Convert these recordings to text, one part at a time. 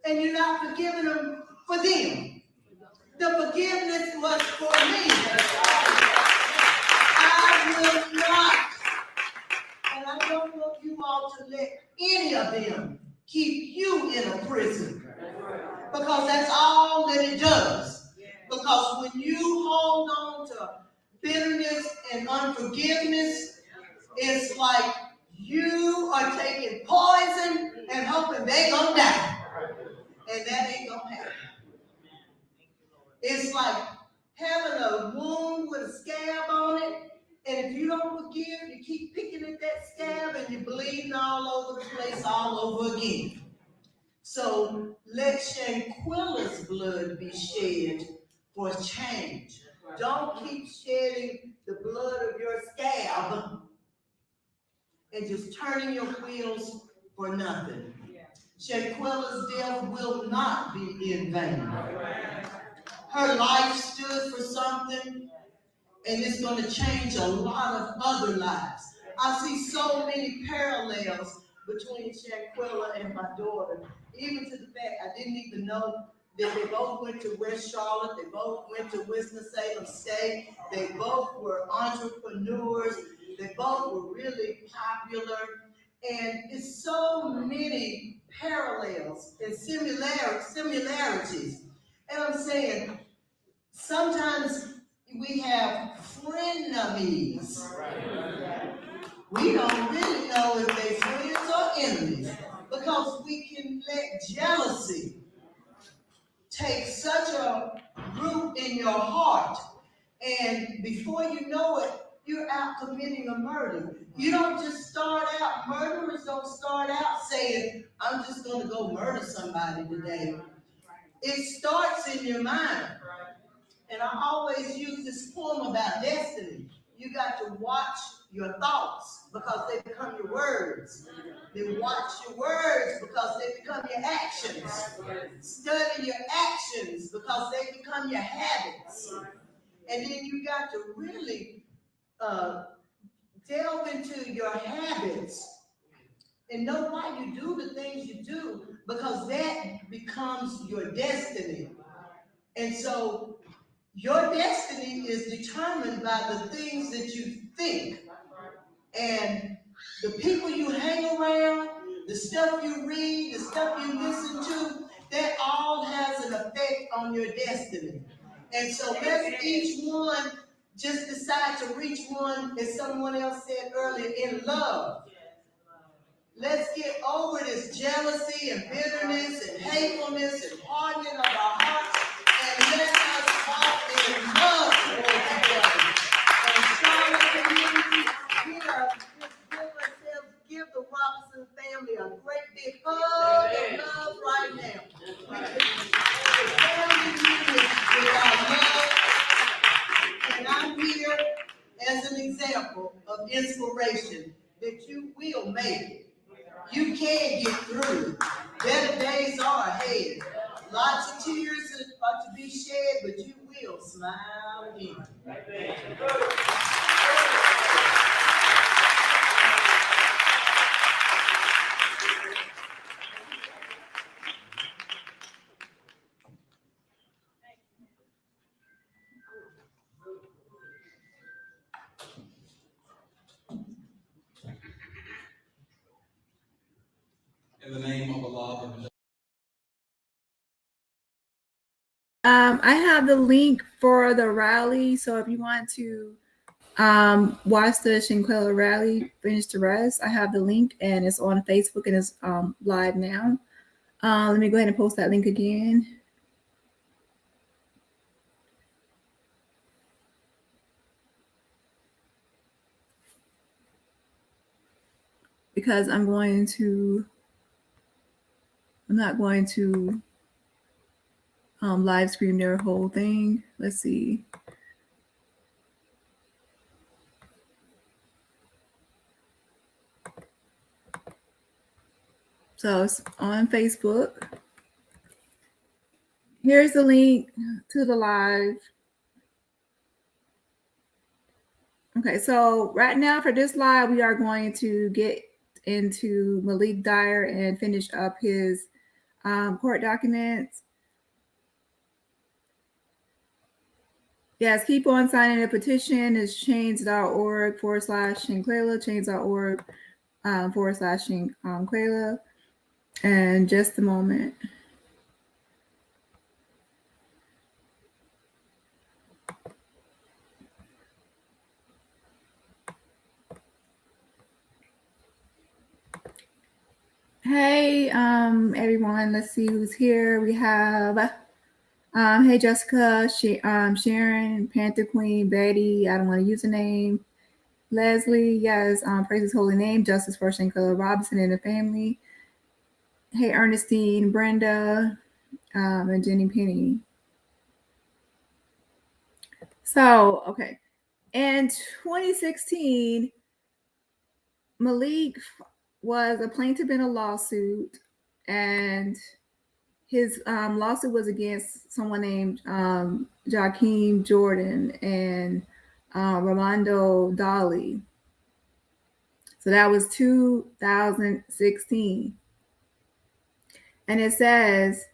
and you're not forgiving them for them. The forgiveness was for me. I will not, and I don't want you all to let any of them keep you in a prison, because that's all that it does. Because when you hold on to bitterness and unforgiveness, it's like you are taking poison and hoping they gonna die, and that ain't gonna happen. It's like having a wound with a scab on it, and if you don't forgive, you keep picking at that scab and you're bleeding all over the place all over again. So let Shanquella's blood be shed for change. Don't keep shedding the blood of your scab and just turning your wheels for nothing. Shanquella's death will not be in vain. Her life stood for something, and it's going to change a lot of other lives. I see so many parallels between Shanquella and my daughter, even to the fact I didn't even know that they both went to West Charlotte, they both went to Winston-Salem State, they both were entrepreneurs, they both were really popular, and it's so many parallels and similarities. And I'm saying, sometimes we have frenemies. We don't really know if they're friends or enemies, because we can let jealousy take such a root in your heart, and before you know it, you're out committing a murder. You don't just start out, murderers don't start out saying, I'm just going to go murder somebody today. It starts in your mind. And I always use this poem about destiny. You got to watch your thoughts, because they become your words. Then watch your words, because they become your actions. Study your actions, because they become your habits. And then you got to really delve into your habits and know why you do the things you do, because that becomes your destiny. And so your destiny is determined by the things that you think, and the people you hang around, the stuff you read, the stuff you listen to, that all has an effect on your destiny. And so let's each one just decide to reach one, as someone else said earlier, in love. Let's get over this jealousy and bitterness and hatefulness and hardening of our hearts, and let us walk in love towards each other. And Charlotte community, give the Robinson family a great big hug of love right now. We can family unity with our love, and I'm here as an example of inspiration that you will make it. You can get through. Better days are ahead. Lots of tears are to be shed, but you will smile again. In the name of Allah. I have the link for the rally, so if you want to watch the Shanquella rally, Finish to Rest, I have the link, and it's on Facebook, and it's live now. Let me go ahead and post that link again. Because I'm not going to live stream their whole thing. Let's see. So it's on Facebook. Here's the link to the live. Okay, so right now for this live, we are going to get into Malik Dyer and finish up his court documents. Yes, keep on signing the petition. It's change.org/Shanquella, change.org /Shanquella. And just a moment. Hey, everyone. Let's see who's here. We have hey Jessica, Sharon, Panther Queen, Betty. I don't want to use a name. Leslie, yes, praise his holy name. Justice for Shanquella Robinson and the family. Hey Ernestine, Brenda, and Jenny Penny. So, okay. In 2016, Malik was a plaintiff in a lawsuit, and his lawsuit was against someone named Jakeem Jordan and Ramondo Dolly. So that was 2016. And it says,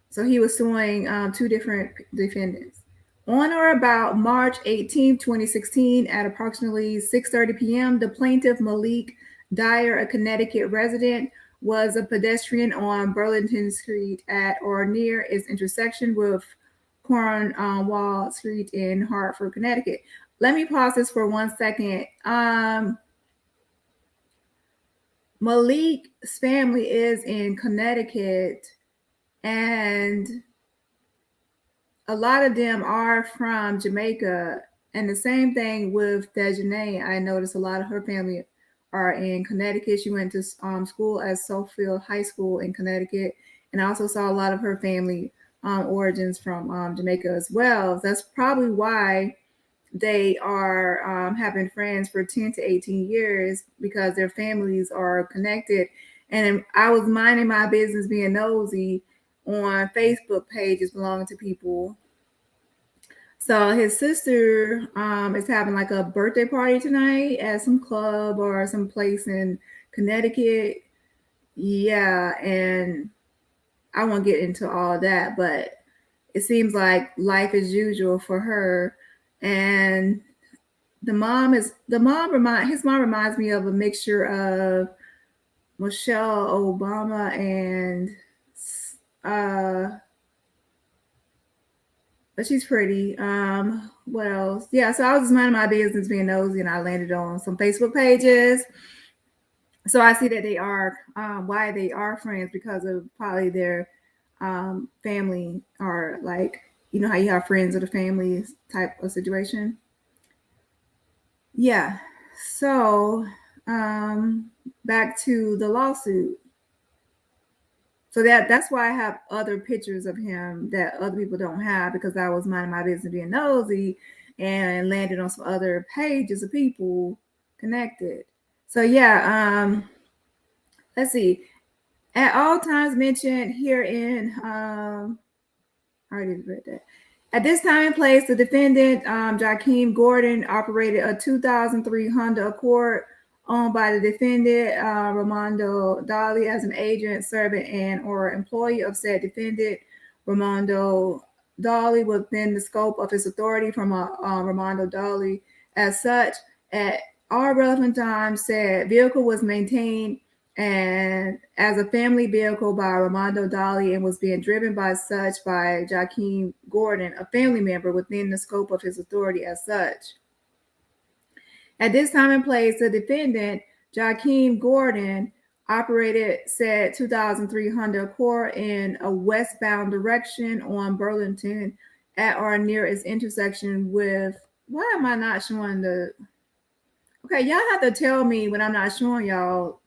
so he was suing two different defendants. On or about March 18, 2016, at approximately 6:30 p.m., the plaintiff, Malik Dyer, a Connecticut resident, was a pedestrian on Burlington Street at or near its intersection with Cornwall Street in Hartford, Connecticut. Let me pause this for 1 second. Malik's family is in Connecticut, and a lot of them are from Jamaica. And the same thing with Dejanay. I noticed a lot of her family are in Connecticut. She went to school at Southfield High School in Connecticut. And I also saw a lot of her family origins from Jamaica as well. That's probably why they are have been friends for 10 to 18 years, because their families are connected. And I was minding my business being nosy on Facebook pages belonging to people. So his sister is having like a birthday party tonight at some club or some place in Connecticut. Yeah, and I won't get into all that, but it seems like life as usual for her. And his mom reminds me of a mixture of Michelle Obama and but she's pretty. What else? Yeah, so I was just minding my business being nosy, and I landed on some Facebook pages. So I see that they are why they are friends, because of probably their family, or like, you know how you have friends of the family type of situation. Yeah. So back to the lawsuit. So that's why I have other pictures of him that other people don't have, because I was minding my business being nosy and landed on some other pages of people connected. So yeah, let's see. At all times mentioned herein, I already read that. At this time and place, the defendant, Jakeem Gordon, operated a 2003 Honda Accord owned by the defendant, Ramondo Dolly, as an agent, servant, and or employee of said defendant. Ramondo Dolly within the scope of his authority from Ramondo Dolly. As such, at all relevant times, said vehicle was maintained and as a family vehicle by Ramondo Dolly, and was being driven by Jakeem Gordon, a family member within the scope of his authority as such. At this time and place, the defendant, Jakeem Gordon, operated said 2003 Honda Accord in a westbound direction on Burlington at or near its intersection with, why am I not showing the, okay, y'all have to tell me when I'm not showing y'all.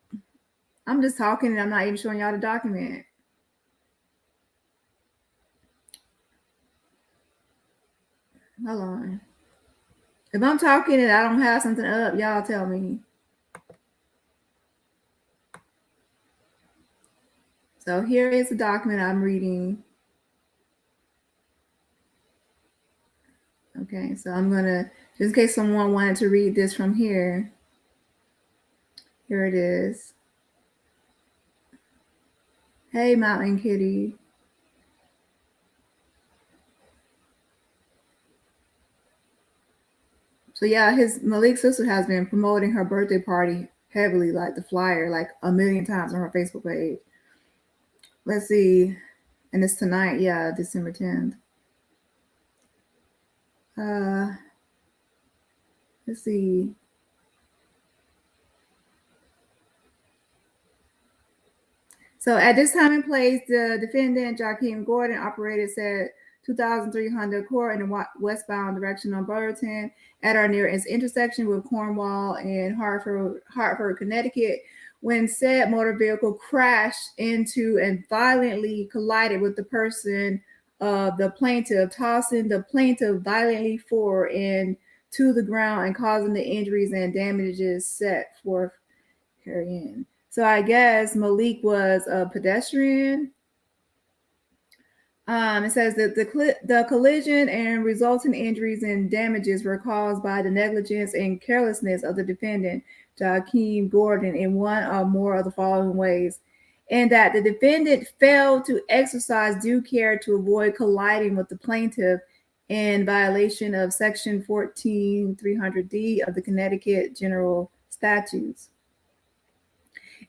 I'm just talking and I'm not even showing y'all the document. Hold on. If I'm talking and I don't have something up, y'all tell me. So here is the document I'm reading. Okay, so I'm gonna, just in case someone wanted to read this from here. Here it is. Hey, Mountain Kitty. So yeah, his Malik's sister has been promoting her birthday party heavily, like the flyer, like a million times on her Facebook page. Let's see, and it's tonight. Yeah, December 10th. Let's see. So at this time and place, the defendant, Joaquin Gordon, operated said 2300 Court in the westbound direction on Burlington at or near its intersection with Cornwall and Hartford, Connecticut, when said motor vehicle crashed into and violently collided with the person of the plaintiff, tossing the plaintiff violently forward and to the ground and causing the injuries and damages set forth herein. So I guess Malik was a pedestrian. It says that the collision and resulting injuries and damages were caused by the negligence and carelessness of the defendant, Joaquin Gordon, in one or more of the following ways. And that the defendant failed to exercise due care to avoid colliding with the plaintiff in violation of Section 14300D of the Connecticut General Statutes.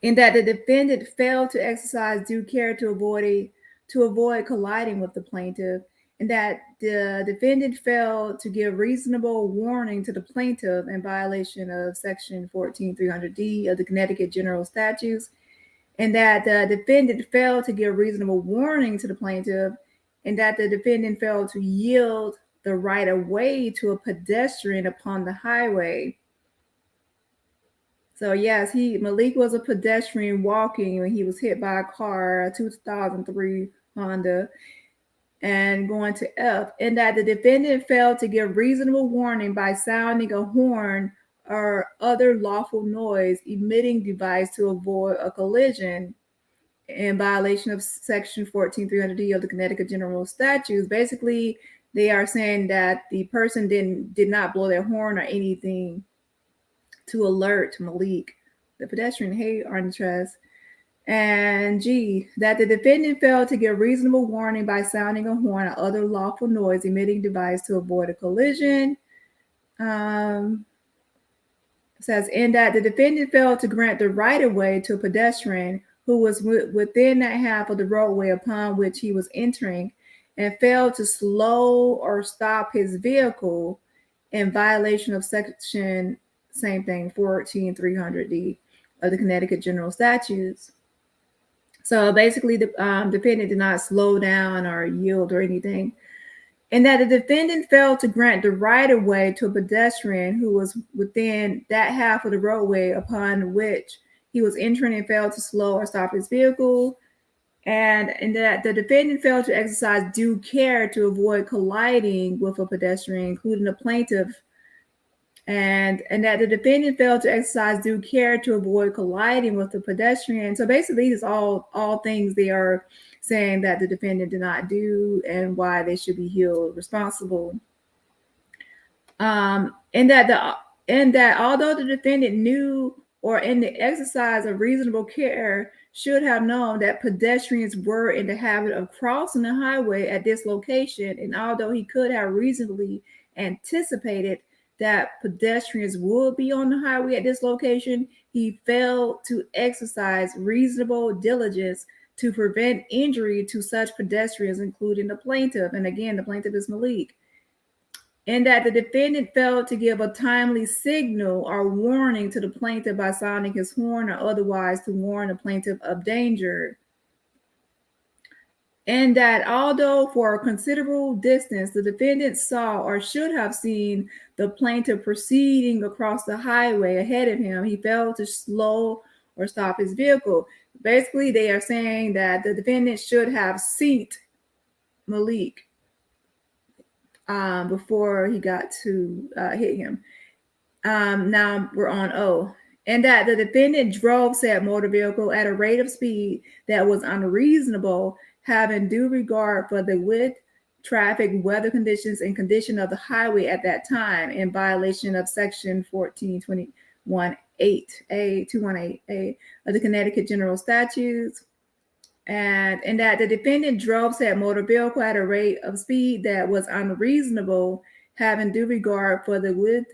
In that the defendant failed to exercise due care to avoid colliding with the plaintiff, and that the defendant failed to give reasonable warning to the plaintiff in violation of Section 14300D of the Connecticut General Statutes, and that the defendant failed to give reasonable warning to the plaintiff, and that the defendant failed to yield the right of way to a pedestrian upon the highway. So yes, Malik was a pedestrian walking when he was hit by a car, a 2003 Honda, and going to F, and that the defendant failed to give reasonable warning by sounding a horn or other lawful noise emitting device to avoid a collision in violation of Section 14300D of the Connecticut General Statutes. Basically, they are saying that the person did not blow their horn or anything to alert Malik, the pedestrian, hey, Arnitress. And G, that the defendant failed to give reasonable warning by sounding a horn or other lawful noise emitting device to avoid a collision. Says, in that the defendant failed to grant the right of way to a pedestrian who was within that half of the roadway upon which he was entering, and failed to slow or stop his vehicle in violation of Section, same thing, 14300D of the Connecticut General Statutes. So basically, the defendant did not slow down or yield or anything. And that the defendant failed to grant the right of way to a pedestrian who was within that half of the roadway upon which he was entering, and failed to slow or stop his vehicle. And that the defendant failed to exercise due care to avoid colliding with a pedestrian, including the plaintiff. And that the defendant failed to exercise due care to avoid colliding with the pedestrian. So basically, these are all things they are saying that the defendant did not do and why they should be held responsible. And that although the defendant knew or in the exercise of reasonable care should have known that pedestrians were in the habit of crossing the highway at this location, and although he could have reasonably anticipated that pedestrians would be on the highway at this location, he failed to exercise reasonable diligence to prevent injury to such pedestrians, including the plaintiff. And again, the plaintiff is Malik. And that the defendant failed to give a timely signal or warning to the plaintiff by sounding his horn or otherwise to warn the plaintiff of danger. And that although for a considerable distance the defendant saw or should have seen the plaintiff proceeding across the highway ahead of him, he failed to slow or stop his vehicle. Basically, they are saying that the defendant should have seen Malik before he got to hit him. Now we're on O. And that the defendant drove said motor vehicle at a rate of speed that was unreasonable, having due regard for the width, traffic, weather conditions, and condition of the highway at that time, in violation of Section 14218A of the Connecticut General Statutes. and that the defendant drove said motor vehicle at a rate of speed that was unreasonable, having due regard for the width,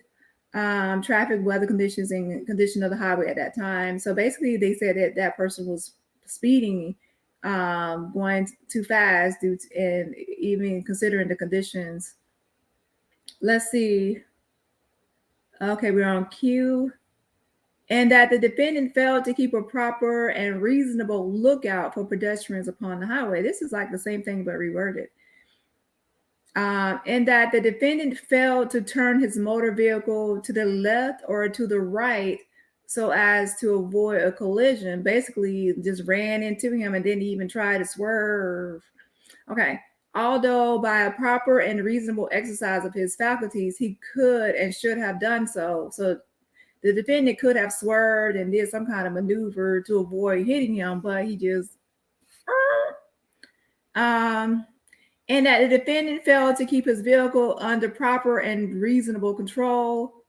traffic, weather conditions, and condition of the highway at that time. So basically, they said that that person was speeding, going too fast, and even considering the conditions. Let's see. Okay, we're on Q. And that the defendant failed to keep a proper and reasonable lookout for pedestrians upon the highway. This is like the same thing but reworded. And that the defendant failed to turn his motor vehicle to the left or to the right so as to avoid a collision. Basically, just ran into him and didn't even try to swerve. Okay. Although by a proper and reasonable exercise of his faculties, he could and should have done so. So the defendant could have swerved and did some kind of maneuver to avoid hitting him, but he just and that the defendant failed to keep his vehicle under proper and reasonable control.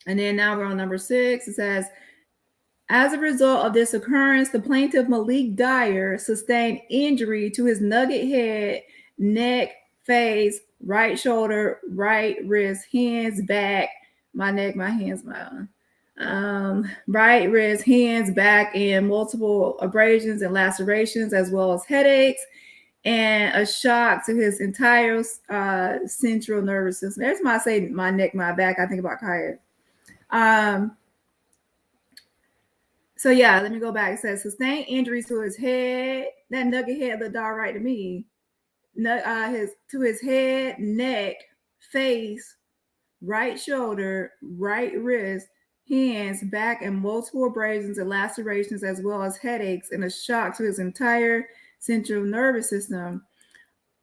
And then now we're on number 6. It says, as a result of this occurrence, the plaintiff Malik Dyer sustained injury to his nugget head, neck, face, right shoulder, right wrist, hands, back, my neck, my hands, my right wrist, hands, back, and multiple abrasions and lacerations, as well as headaches and a shock to his entire central nervous system. Every time I say my neck, my back, I think about Kaya. So yeah, let me go back. It says sustained injuries to his head. That nugget head looked all right to me. To his head, neck, face, right shoulder, right wrist, hands, back, and multiple abrasions and lacerations, as well as headaches and a shock to his entire central nervous system.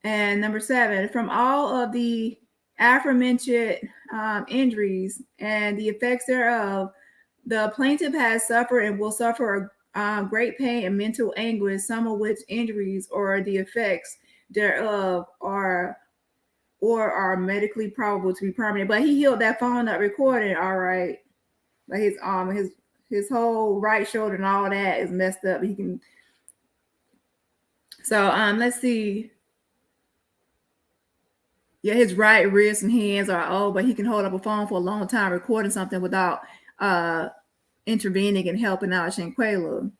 And number 7, from all of the aforementioned injuries and the effects thereof, the plaintiff has suffered and will suffer great pain and mental anguish, some of which injuries or the effects thereof are medically probable to be permanent. But he healed that phone up recording, all right. Like his whole right shoulder and all that is messed up. He can. So let's see. Yeah, his right wrist and hands are old, but he can hold up a phone for a long time recording something without intervening and helping out Shanquella.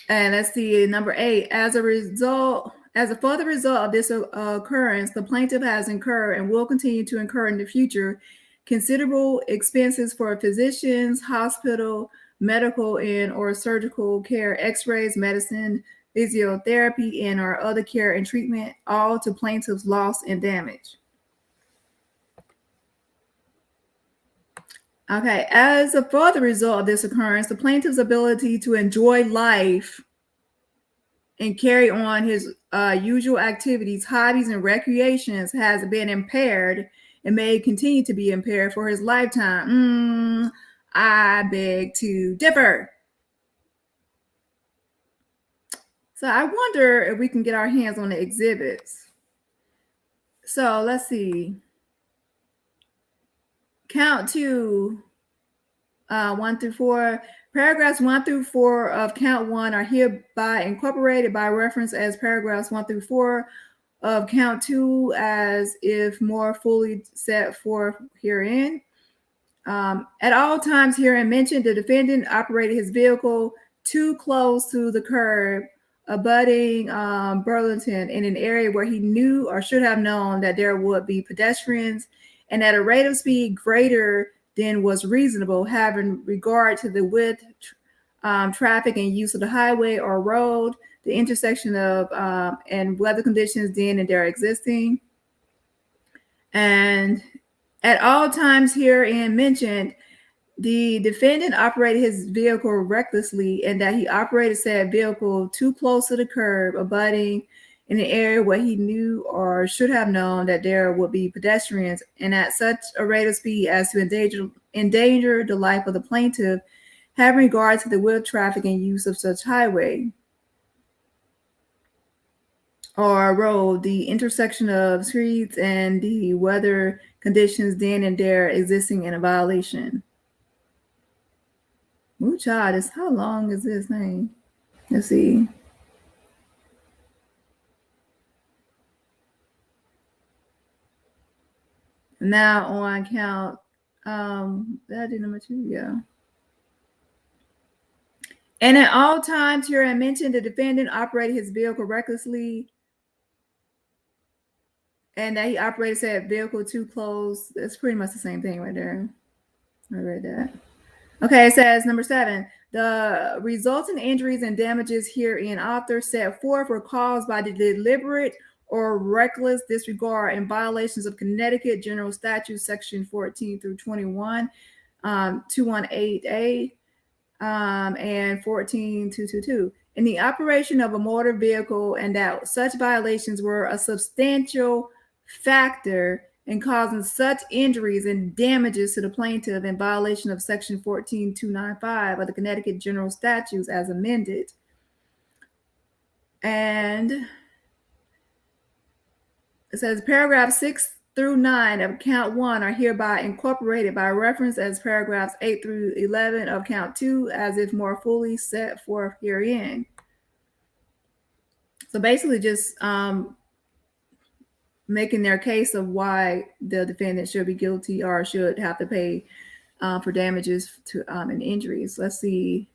And let's see, number 8. As a further result of this occurrence, the plaintiff has incurred and will continue to incur in the future considerable expenses for physicians, hospital, medical, and or surgical care, x-rays, medicine, physiotherapy, and or other care and treatment, all to plaintiff's loss and damage. Okay, as a further result of this occurrence, the plaintiff's ability to enjoy life and carry on his usual activities, hobbies, and recreations has been impaired and may continue to be impaired for his lifetime. I beg to differ. So I wonder if we can get our hands on the exhibits. So let's see. Count 2, 1 through 4. Paragraphs 1 through 4 of count 1 are hereby incorporated by reference as paragraphs 1 through 4 of count 2 as if more fully set forth herein. At all times herein mentioned, the defendant operated his vehicle too close to the curb abutting Burlington in an area where he knew or should have known that there would be pedestrians and at a rate of speed greater than was reasonable, having regard to the width, traffic, and use of the highway or road, the intersection of and weather conditions then and there existing. And at all times herein mentioned, the defendant operated his vehicle recklessly and that he operated said vehicle too close to the curb, abutting in an area where he knew or should have known that there would be pedestrians and at such a rate of speed as to endanger the life of the plaintiff, having regard to the width, traffic, and use of such highway or road, the intersection of streets, and the weather conditions then and there existing in a violation. Muchad is, how long is this thing? Let's see. Now on count, that did number 2, yeah. And at all times here I mentioned the defendant operated his vehicle recklessly and that he operated said vehicle too close. That's pretty much the same thing right there. I read that. Okay, it says number 7, the resulting injuries and damages herein author set forth were caused by the deliberate or reckless disregard and violations of Connecticut General Statute section 14 through 21, 218A, and 14222 in the operation of a motor vehicle, and that such violations were a substantial factor in causing such injuries and damages to the plaintiff in violation of section 14295 of the Connecticut General Statutes as amended. And it says paragraph 6 through 9 of count 1 are hereby incorporated by reference as paragraphs 8 through 11 of count 2 as if more fully set forth herein. So basically just making their case of why the defendant should be guilty or should have to pay for damages to and injuries. Let's see.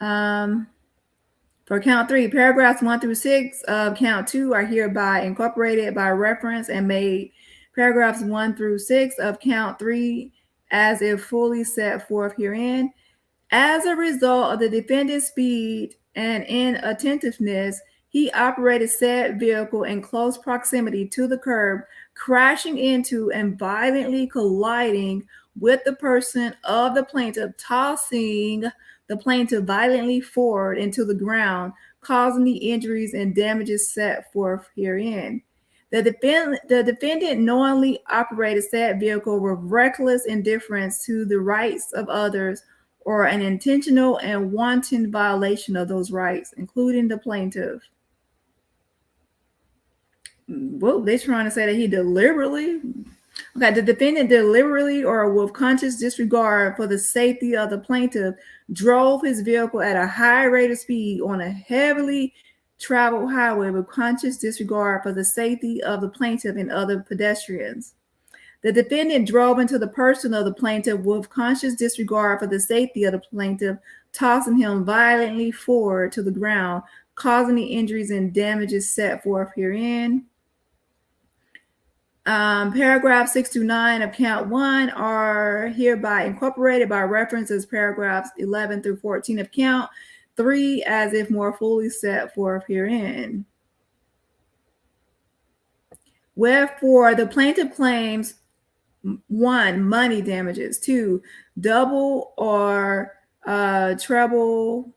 For count 3, paragraphs 1 through 6 of count 2 are hereby incorporated by reference and made paragraphs 1 through 6 of count 3 as if fully set forth herein. As a result of the defendant's speed and inattentiveness, he operated said vehicle in close proximity to the curb, crashing into and violently colliding with the person of the plaintiff, tossing the plaintiff violently forward into the ground, causing the injuries and damages set forth herein. The defendant knowingly operated said vehicle with reckless indifference to the rights of others or an intentional and wanton violation of those rights, including the plaintiff. Well, they're trying to say that he deliberately, okay, the defendant deliberately or with conscious disregard for the safety of the plaintiff drove his vehicle at a high rate of speed on a heavily traveled highway with conscious disregard for the safety of the plaintiff and other pedestrians. The defendant drove into the person of the plaintiff with conscious disregard for the safety of the plaintiff, tossing him violently forward to the ground, causing the injuries and damages set forth herein. Paragraphs 6 to 9 of count 1 are hereby incorporated by reference as paragraphs 11 through 14 of count 3 as if more fully set forth herein. Wherefore, the plaintiff claims 1, money damages, 2, double or treble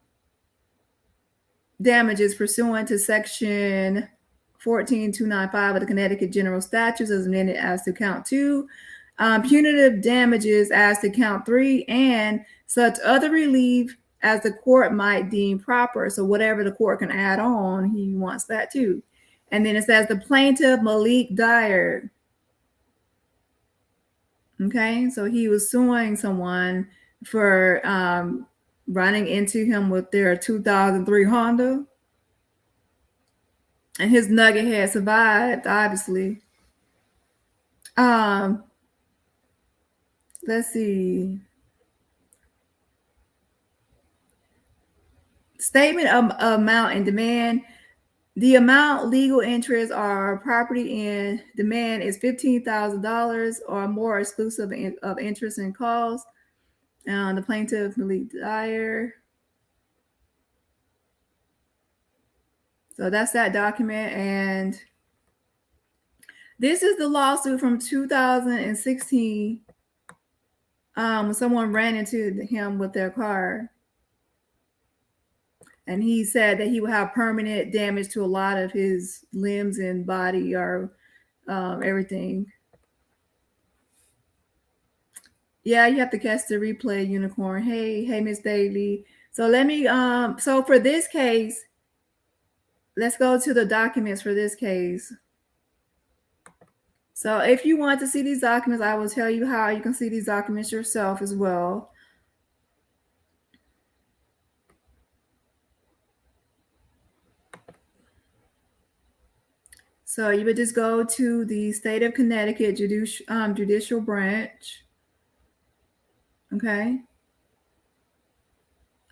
damages pursuant to section 14295 of the Connecticut General Statutes as amended as to count 2, punitive damages as to count 3, and such other relief as the court might deem proper. So whatever the court can add on, he wants that too. And then it says the plaintiff, Malik Dyer. Okay, so he was suing someone for running into him with their 2003 Honda. And his nugget had survived, obviously. Let's see. Statement of amount and demand. The amount legal interest or property in demand is $15,000 or more exclusive of interest and costs. The plaintiff, Malik Dyer. So that's that document. And this is the lawsuit from 2016 when someone ran into him with their car. And he said that he would have permanent damage to a lot of his limbs and body or everything. Yeah, you have to catch the replay, Unicorn. Hey, Miss Daly. So let me, so for this case, let's go to the documents for this case. So if you want to see these documents, I will tell you how you can see these documents yourself as well. So you would just go to the state of Connecticut judicial branch. Okay.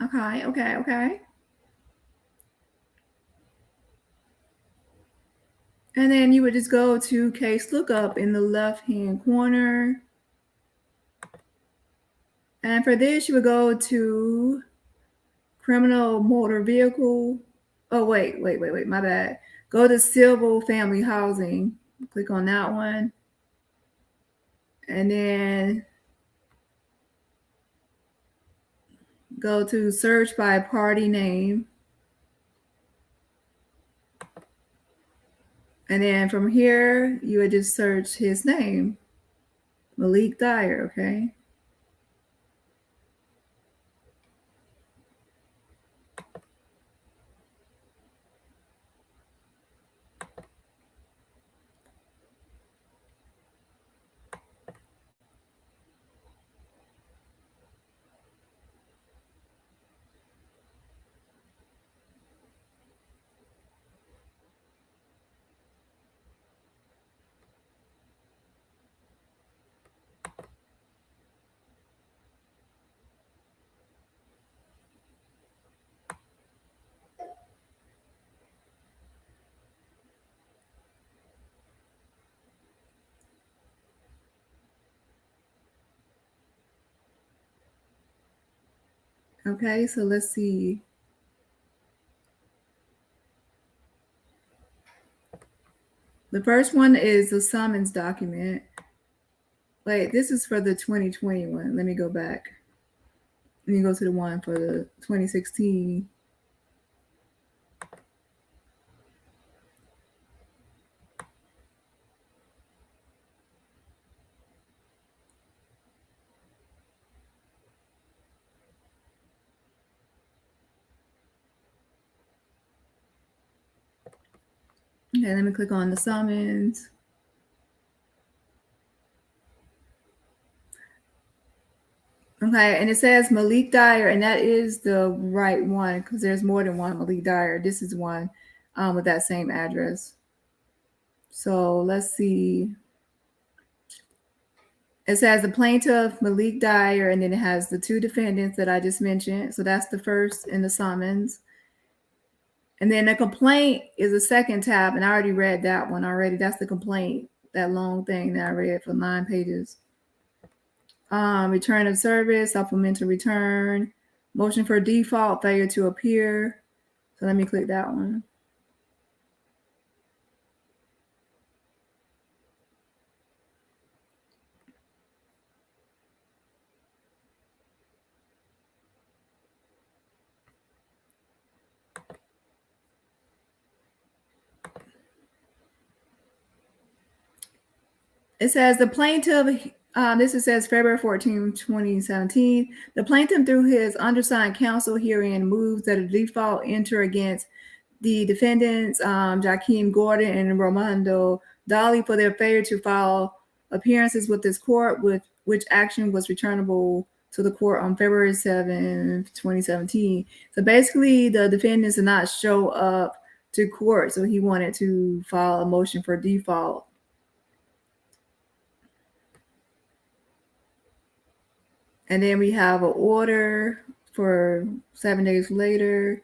Okay. And then you would just go to case lookup in the left-hand corner. And for this, you would go to criminal motor vehicle. Oh, wait, my bad. Go to civil family housing. Click on that one. And then go to search by party name. And then from here, you would just search his name, Malik Dyer, okay? Okay, so let's see. The first one is the summons document. Wait, this is for the 2021. Let me go back. Let me go to the one for the 2016. Okay, let me click on the summons. Okay, and it says Malik Dyer, and that is the right one because there's more than one Malik Dyer. This is one with that same address. So let's see. It says the plaintiff, Malik Dyer, and then it has the two defendants that I just mentioned. So that's the first in the summons. And then the complaint is a second tab, and I already read that one already. That's the complaint, that long thing that I read for 9 pages. Return of service, supplemental return, motion for default, failure to appear. So let me click that one. It says the plaintiff, says February 14, 2017. The plaintiff, through his undersigned counsel herein, moves that a default enter against the defendants, Jakeem Gordon and Romando Dolly, for their failure to file appearances with this court, with which action was returnable to the court on February 7, 2017. So basically, the defendants did not show up to court, so he wanted to file a motion for default. And then we have an order for 7 days later.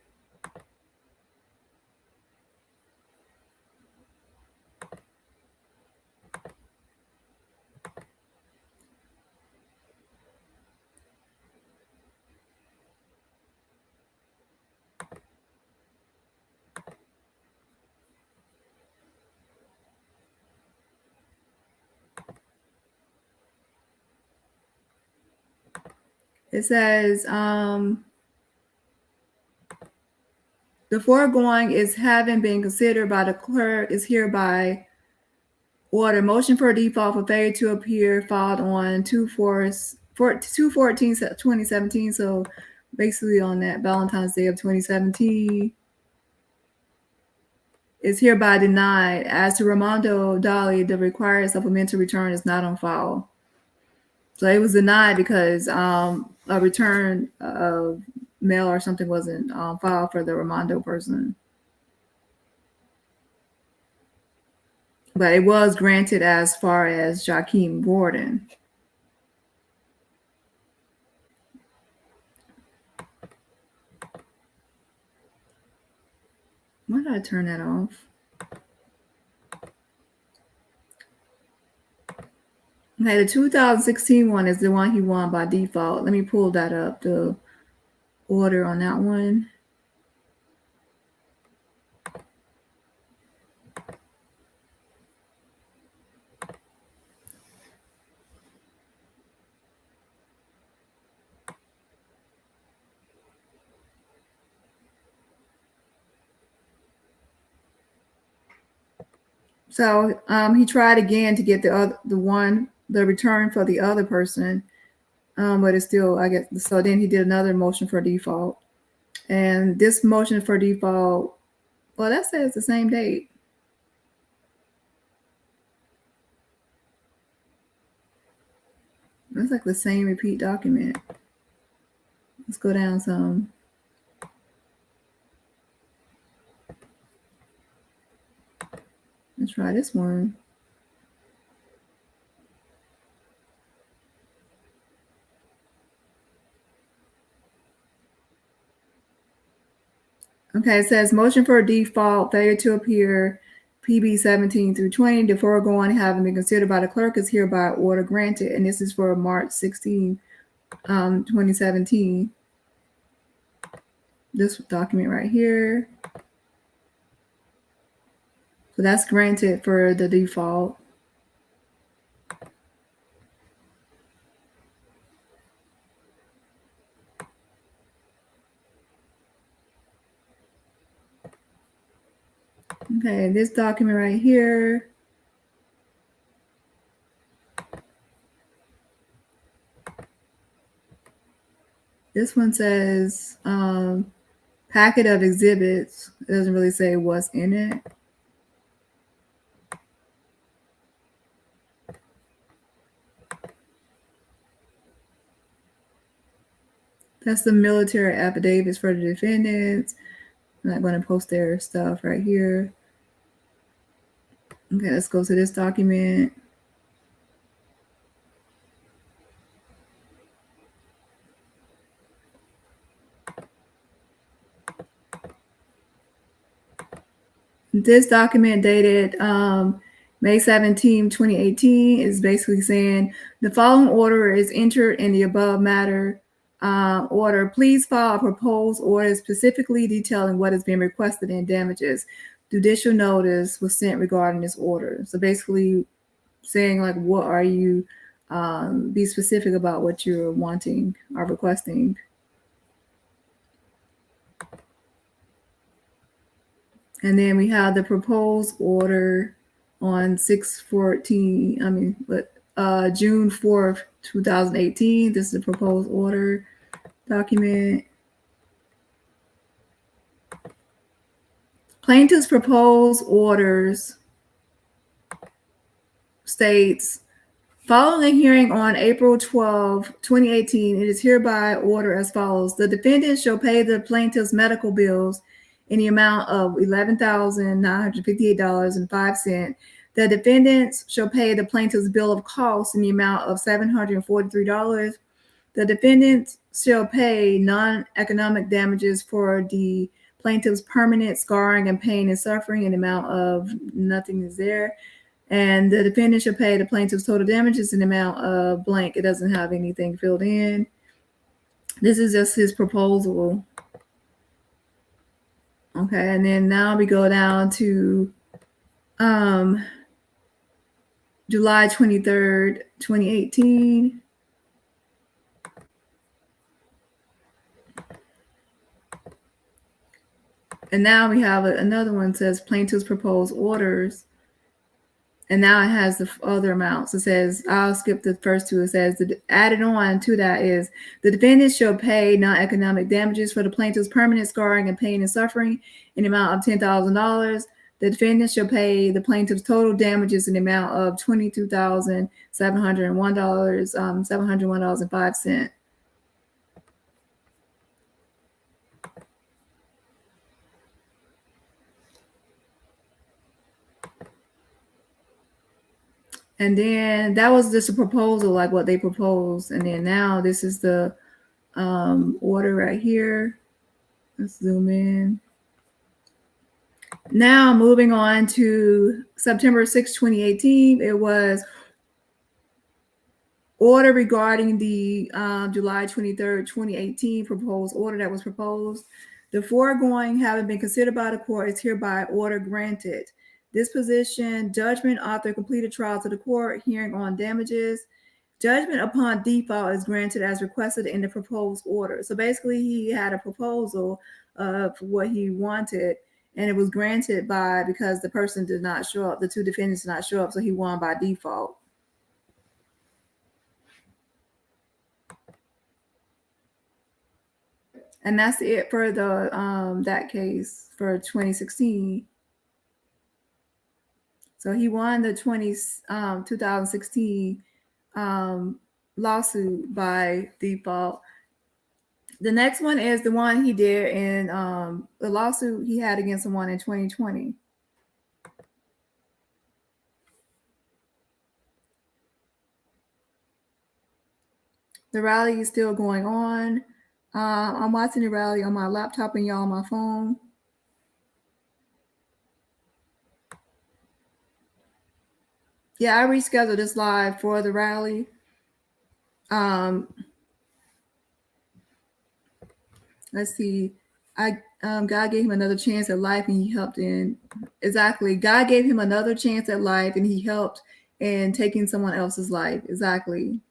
It says, the foregoing is having been considered by the clerk is hereby order. Motion for default for failure to appear filed on 2/14/2017. So basically on that Valentine's Day of 2017 is hereby denied. As to Romando Dolly, the required supplemental return is not on file. So it was denied because a return of mail or something wasn't filed for the Romando person. but it was granted as far as Joaquin Gordon. Why did I turn that off? Okay, the 2016 one is the one he won by default. Let me pull that up, the order on that one. So he tried again to get the return for the other person, but it's still, I guess. So then he did another motion for default, and this motion for default, well, that says the same date. It's like the same repeat document. Let's go down some. Let's try this one. Okay, it says motion for default, failure to appear, PB 17 through 20. The foregoing having been considered by the clerk is hereby order granted. And this is for March 16, 2017. This document right here. So that's granted for the default. Okay, this document right here. This one says packet of exhibits. It doesn't really say what's in it. That's the military affidavits for the defendants. I'm not going to post their stuff right here. Okay, let's go to this document. This document dated May 17, 2018 is basically saying the following order is entered in the above matter order. Please file a proposed order specifically detailing what is being requested in damages. Judicial notice was sent regarding this order. So basically saying like, what are you, be specific about what you're wanting or requesting. And then we have the proposed order on June 4th, 2018. This is the proposed order document. Plaintiff's proposed orders states, following a hearing on April 12, 2018, it is hereby ordered as follows. The defendant shall pay the plaintiff's medical bills in the amount of $11,958.05. The defendants shall pay the plaintiff's bill of costs in the amount of $743. The defendant shall pay non-economic damages for the plaintiff's permanent scarring and pain and suffering in the amount of nothing is there. And the defendant shall pay the plaintiff's total damages in the amount of blank. It doesn't have anything filled in. This is just his proposal. Okay, and then now we go down to July 23rd, 2018. And now we have another one that says plaintiff's proposed orders. And now it has the other amounts. It says, I'll skip the first two. It says, added on to that is, the defendant shall pay non-economic damages for the plaintiff's permanent scarring and pain and suffering in the amount of $10,000. The defendant shall pay the plaintiff's total damages in the amount of $22,701.05. And then that was just a proposal, like what they proposed. And then now this is the order right here. Let's zoom in. Now moving on to September 6, 2018, it was order regarding the July 23rd, 2018 proposed order that was proposed. The foregoing having been considered by the court is hereby order granted. Disposition, judgment, author completed trial to the court, hearing on damages. Judgment upon default is granted as requested in the proposed order. So basically, he had a proposal of what he wanted, and it was granted because the person did not show up, the two defendants did not show up, so he won by default. And that's it for the that case for 2016. So he won the 2016 lawsuit by default. The next one is the one he did in the lawsuit he had against someone in 2020. The rally is still going on. I'm watching the rally on my laptop and y'all on my phone. Yeah, I rescheduled this live for the rally. Let's see. God gave him another chance at life, and he helped in exactly. God gave him another chance at life, and he helped in taking someone else's life. Exactly.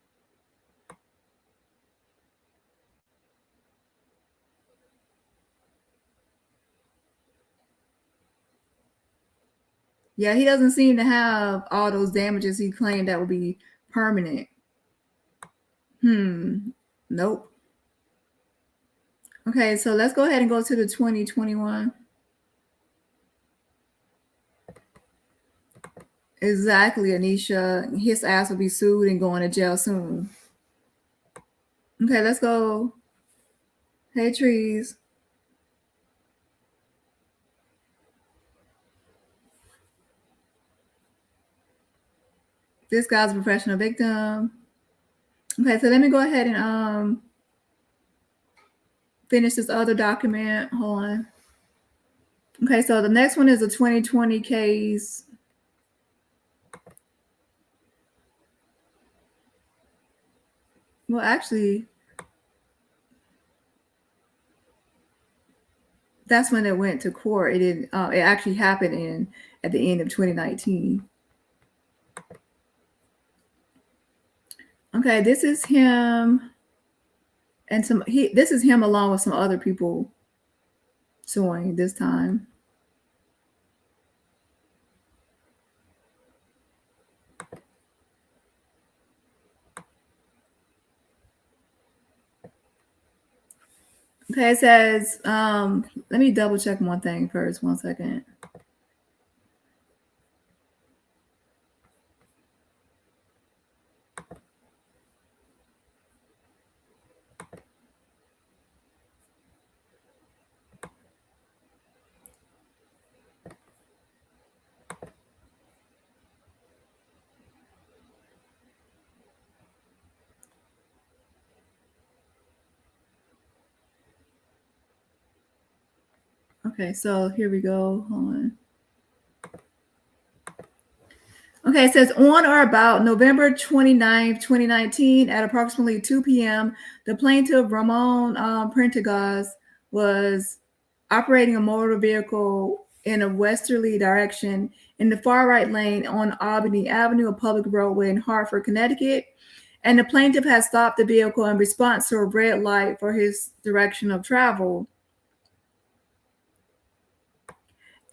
Yeah, he doesn't seem to have all those damages he claimed that would be permanent. Nope. Okay, so let's go ahead and go to the 2021. Exactly, Anisha. His ass will be sued and going to jail soon. Okay, let's go. Hey, Trees. This guy's a professional victim. Okay, so let me go ahead and finish this other document. Hold on. Okay, so the next one is a 2020 case. Well, actually, that's when it went to court. It didn't. It actually happened at the end of 2019. Okay, this is him, and this is him along with some other people suing this time. Okay, it says, let me double check one thing first. 1 second. Okay, so here we go. Hold on. Okay, it says on or about November 29th, 2019, at approximately 2 p.m., the plaintiff, Ramon Prendergast, was operating a motor vehicle in a westerly direction in the far right lane on Albany Avenue, a public roadway in Hartford, Connecticut. And the plaintiff had stopped the vehicle in response to a red light for his direction of travel.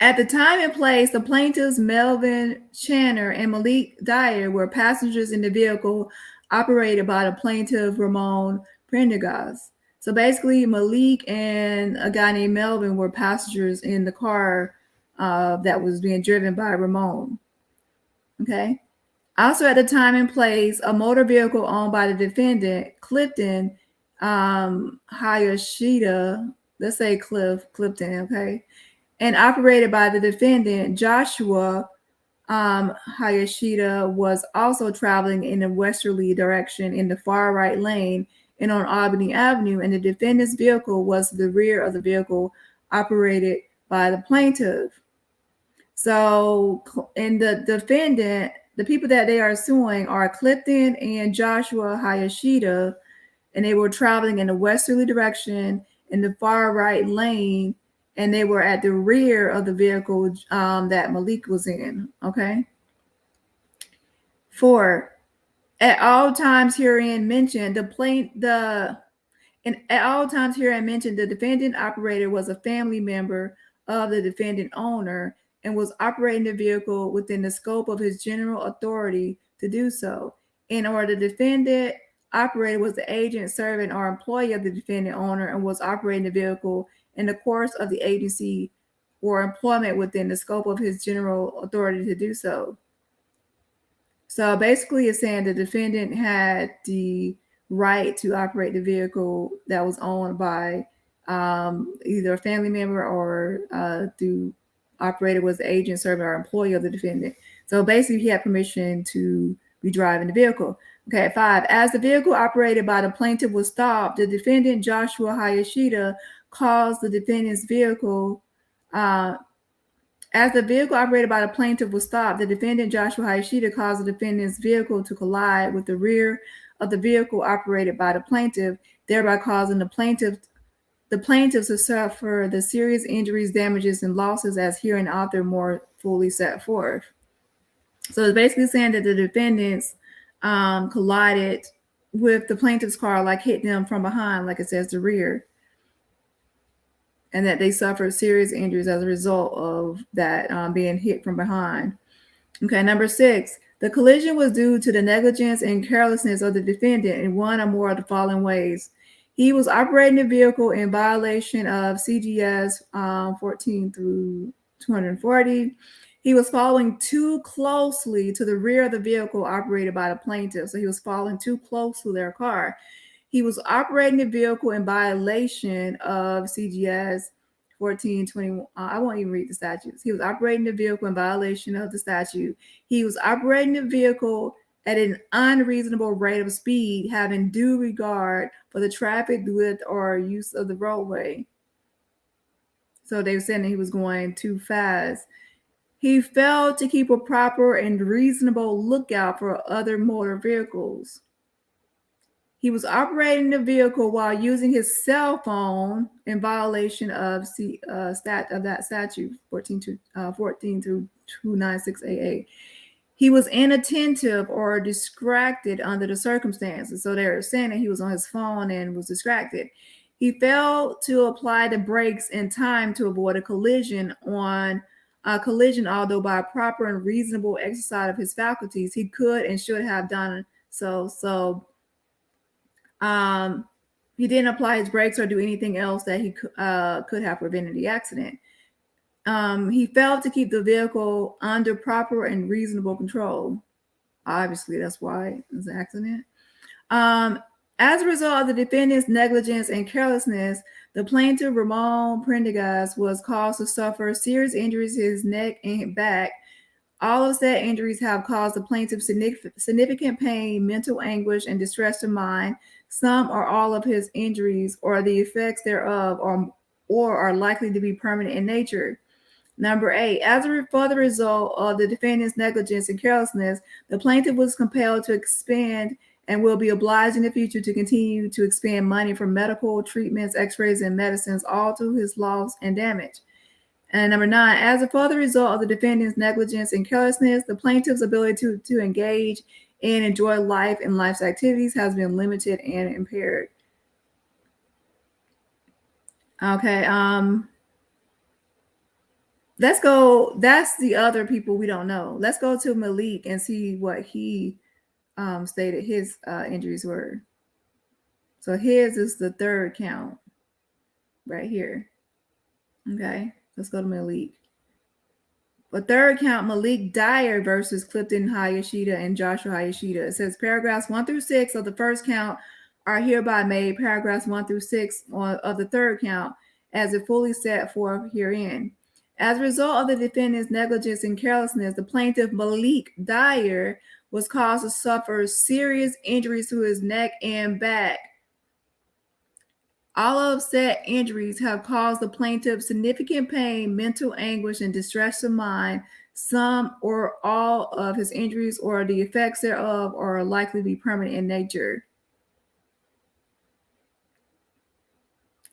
At the time and place, the plaintiffs, Melvin Channer and Malik Dyer, were passengers in the vehicle operated by the plaintiff, Ramon Prendergast. So basically, Malik and a guy named Melvin were passengers in the car that was being driven by Ramon. Okay. Also, at the time and place, a motor vehicle owned by the defendant, Clifton Hayashida, let's say Clifton, okay, and operated by the defendant, Joshua Hayashida was also traveling in a westerly direction in the far right lane and on Albany Avenue, and the defendant's vehicle was the rear of the vehicle operated by the plaintiff. So, and the defendant, the people that they are suing are Clifton and Joshua Hayashida, and they were traveling in a westerly direction in the far right lane, and they were at the rear of the vehicle that Malik was in. Okay. 4. At all times herein mentioned, the defendant operator was a family member of the defendant owner and was operating the vehicle within the scope of his general authority to do so. Or the defendant operator was the agent, servant, or employee of the defendant owner and was operating the vehicle in the course of the agency or employment within the scope of his general authority to do so. So basically, it's saying the defendant had the right to operate the vehicle that was owned by either a family member or the operator was the agent, servant, or employee of the defendant. So basically, he had permission to be driving the vehicle. Okay, 5. As the vehicle operated by the plaintiff was stopped, the defendant, Joshua Hayashida, caused the defendant's vehicle. As the vehicle operated by the plaintiff was stopped, the defendant, Joshua Hayashida, caused the defendant's vehicle to collide with the rear of the vehicle operated by the plaintiff, thereby causing the plaintiff to suffer the serious injuries, damages, and losses as herein author more fully set forth. So it's basically saying that the defendants collided with the plaintiff's car, like hit them from behind, like it says the rear, and that they suffered serious injuries as a result of that being hit from behind. Okay, number 6. The collision was due to the negligence and carelessness of the defendant in one or more of the following ways. He was operating the vehicle in violation of CGS 14 through 240. He was following too closely to the rear of the vehicle operated by the plaintiff. So he was following too close to their car. He was operating the vehicle in violation of CGS 1421. I won't even read the statutes. He was operating the vehicle in violation of the statute. He was operating the vehicle at an unreasonable rate of speed, having due regard for the traffic width or use of the roadway. So they were saying that he was going too fast. He failed to keep a proper and reasonable lookout for other motor vehicles. He was operating the vehicle while using his cell phone in violation of that statute 14 through 296 AA. He was inattentive or distracted under the circumstances. So they're saying that he was on his phone and was distracted. He failed to apply the brakes in time to avoid a collision, although by proper and reasonable exercise of his faculties, he could and should have done so. He didn't apply his brakes or do anything else that he could have prevented the accident. He failed to keep the vehicle under proper and reasonable control. Obviously, that's why it's an accident. As a result of the defendant's negligence and carelessness, the plaintiff, Ramon Prendergast, was caused to suffer serious injuries to his neck and back. All of said injuries have caused the plaintiff significant pain, mental anguish, and distress of mind. Some or all of his injuries or the effects thereof or are likely to be permanent in nature. Number 8, for the result of the defendant's negligence and carelessness, the plaintiff was compelled to expend and will be obliged in the future to continue to expend money for medical treatments, x-rays, and medicines, all to his loss and damage. And number 9, for the result of the defendant's negligence and carelessness, the plaintiff's ability to engage and enjoy life and life's activities has been limited and impaired. Okay, let's go. That's the other people we don't know. Let's go to Malik and see what he stated his injuries were. So his is the third count right here. Okay, let's go to Malik. The third count, Malik Dyer versus Clifton Hayashida and Joshua Hayashida. It says paragraphs 1 through 6 of the first count are hereby made paragraphs 1 through 6 of the third count as it fully set forth herein. As a result of the defendant's negligence and carelessness, the plaintiff, Malik Dyer, was caused to suffer serious injuries to his neck and back. All of said injuries have caused the plaintiff significant pain, mental anguish, and distress of mind. Some or all of his injuries or the effects thereof are likely to be permanent in nature.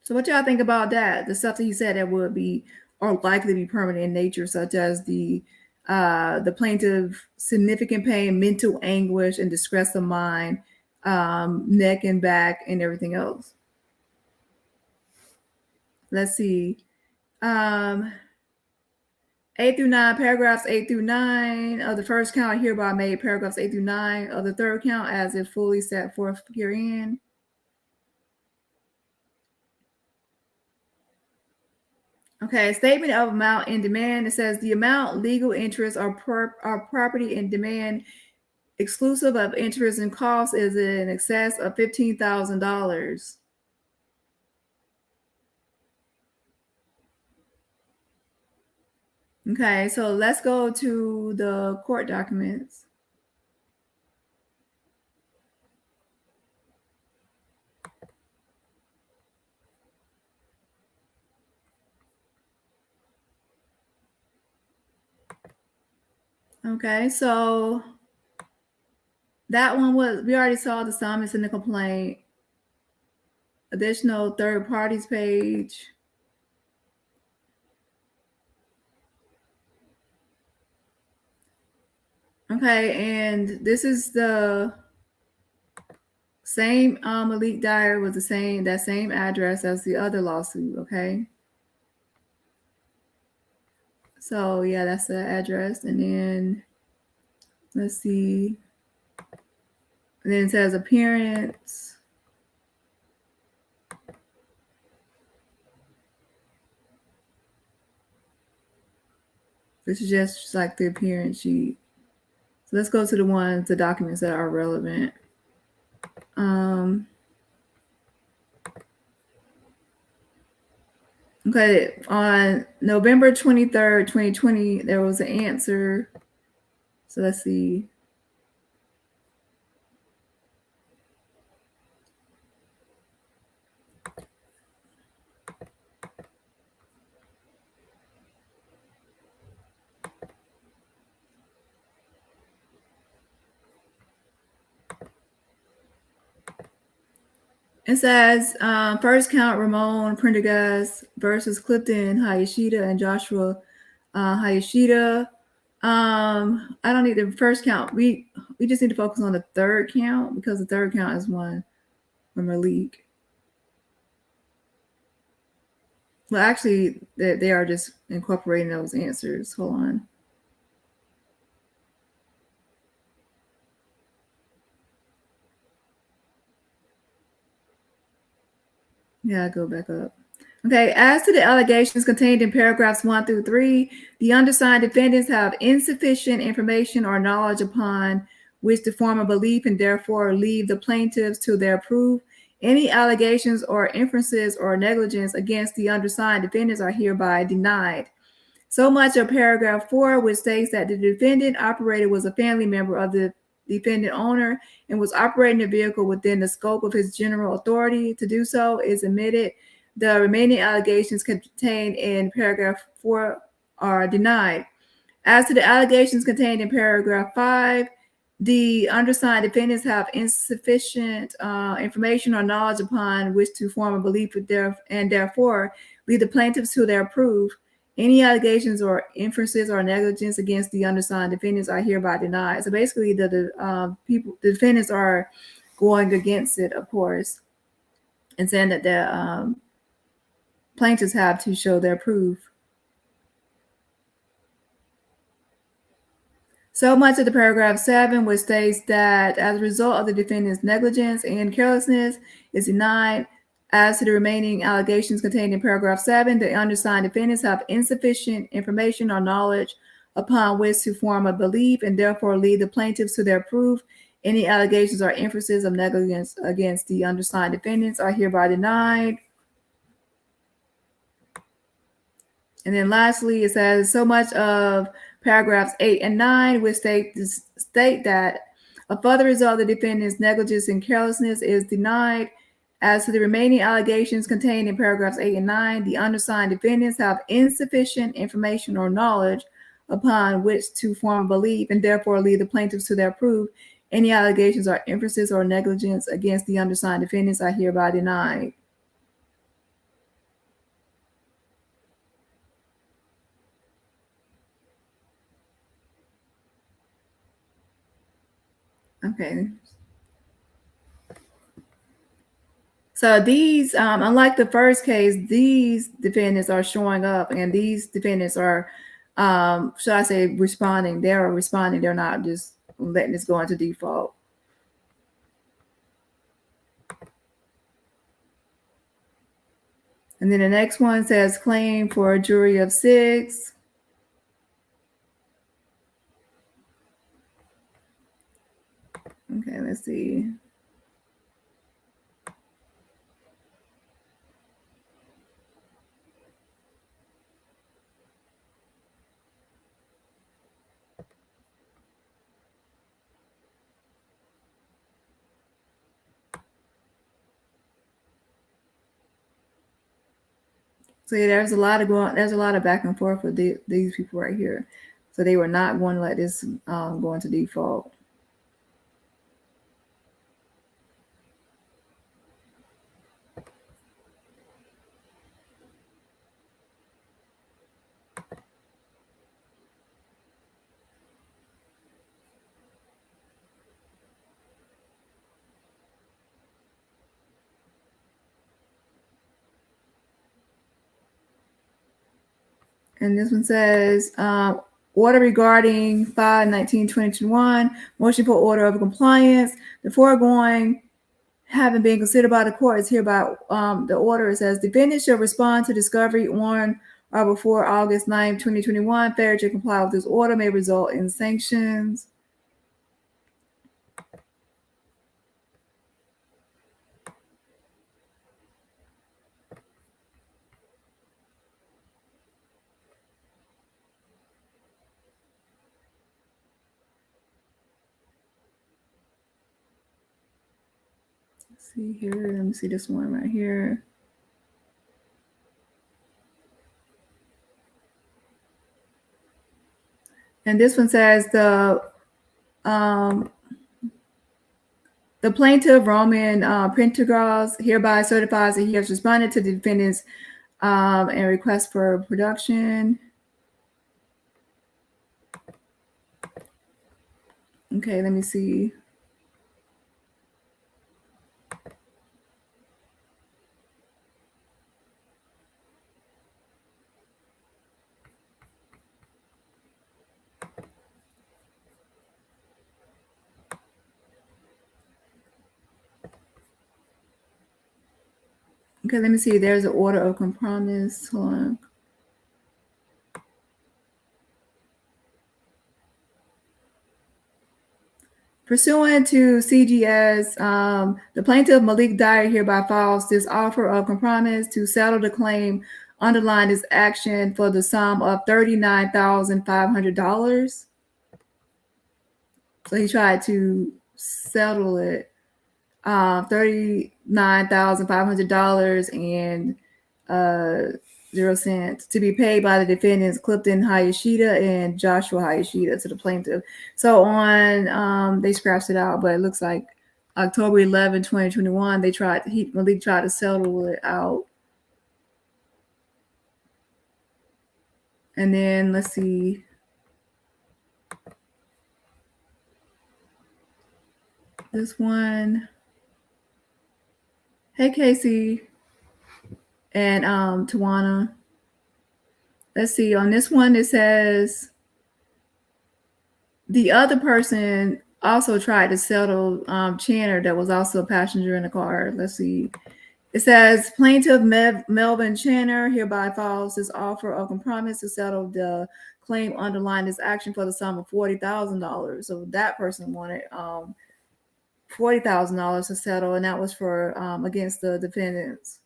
So what y'all think about that? The stuff that he said that would be or likely to be permanent in nature, such as the plaintiff significant pain, mental anguish, and distress of mind, neck and back, and everything else. Let's see. 8 through 9, paragraphs 8 through 9 of the first count hereby made, paragraphs 8 through 9 of the third count as if fully set forth herein. Okay, statement of amount in demand. It says the amount, legal interest, or property in demand exclusive of interest and costs is in excess of $15,000. Okay, so let's go to the court documents. Okay, so that one was, we already saw the summons in the complaint. Additional third parties page. Okay, and this is the same Malik Dyer was that same address as the other lawsuit, okay? So yeah, that's the address. And then let's see. And then it says appearance. This is just like the appearance sheet. So let's go to the documents that are relevant. Okay, on November 23rd, 2020, there was an answer. So let's see. It says, first count Ramon Prendergast versus Clifton Hayashida and Joshua Hayashida. I don't need the first count. We just need to focus on the third count because the third count is one from Malik. Well, actually, they are just incorporating those answers. Hold on. Yeah, go back up. Okay, as to the allegations contained in paragraphs 1 through 3, the undersigned defendants have insufficient information or knowledge upon which to form a belief and therefore leave the plaintiffs to their proof. Any allegations or inferences or negligence against the undersigned defendants are hereby denied. So much of paragraph 4, which states that the defendant operator was a family member of the defendant owner and was operating the vehicle within the scope of his general authority to do so, is admitted. The remaining allegations contained in paragraph 4 are denied. As to the allegations contained in paragraph 5, the undersigned defendants have insufficient information or knowledge upon which to form a belief and therefore leave the plaintiffs to their proof. Any allegations or inferences or negligence against the undersigned defendants are hereby denied. So basically, the defendants are going against it, of course, and saying that the plaintiffs have to show their proof. So much of the paragraph 7, which states that as a result of the defendant's negligence and carelessness, is denied. As to the remaining allegations contained in paragraph 7, the undersigned defendants have insufficient information or knowledge upon which to form a belief and therefore lead the plaintiffs to their proof. Any allegations or inferences of negligence against the undersigned defendants are hereby denied. And then lastly, it says so much of paragraphs 8 and 9 which state that a further result of the defendant's negligence and carelessness is denied. As to the remaining allegations contained in paragraphs 8 and 9, the undersigned defendants have insufficient information or knowledge upon which to form a belief and therefore leave the plaintiffs to their proof. Any allegations or inferences or negligence against the undersigned defendants are hereby denied. Okay. So these, unlike the first case, these defendants are showing up, and these defendants are, should I say, responding. They are responding. They're not just letting this go into default. And then the next one says claim for a jury of 6. Okay, let's see. So yeah, there's a lot of back and forth with these people right here. So they were not going to let this go into default. And this one says, order regarding 5/19/2021, motion for order of compliance. The foregoing having been considered by the court is hereby the order. It says defendant shall respond to discovery on or before August 9, 2021. Failure to comply with this order may result in sanctions. Let's see here. Let me see this one right here. And this one says the plaintiff, Roman Pendergast, hereby certifies that he has responded to the defendant's and request for production. Okay, let me see. Okay, let me see. There's an order of compromise. Hold on. Pursuant to CGS, the plaintiff, Malik Dyer, hereby files this offer of compromise to settle the claim underlying this action for the sum of $39,500. So he tried to settle it, $39,500 and 0 cents to be paid by the defendants Clifton Hayashida and Joshua Hayashida to the plaintiff. So on they scratched it out, but it looks like October 11, 2021, Malik tried to settle it out. And then let's see. This one. Hey Casey and Tawana. Let's see, on this one it says the other person also tried to settle Channer that was also a passenger in the car. Let's see. It says plaintiff Melvin Channer hereby files this offer of compromise to settle the claim underlying this action for the sum of $40,000. So that person wanted $40,000 to settle, and that was for against the defendants.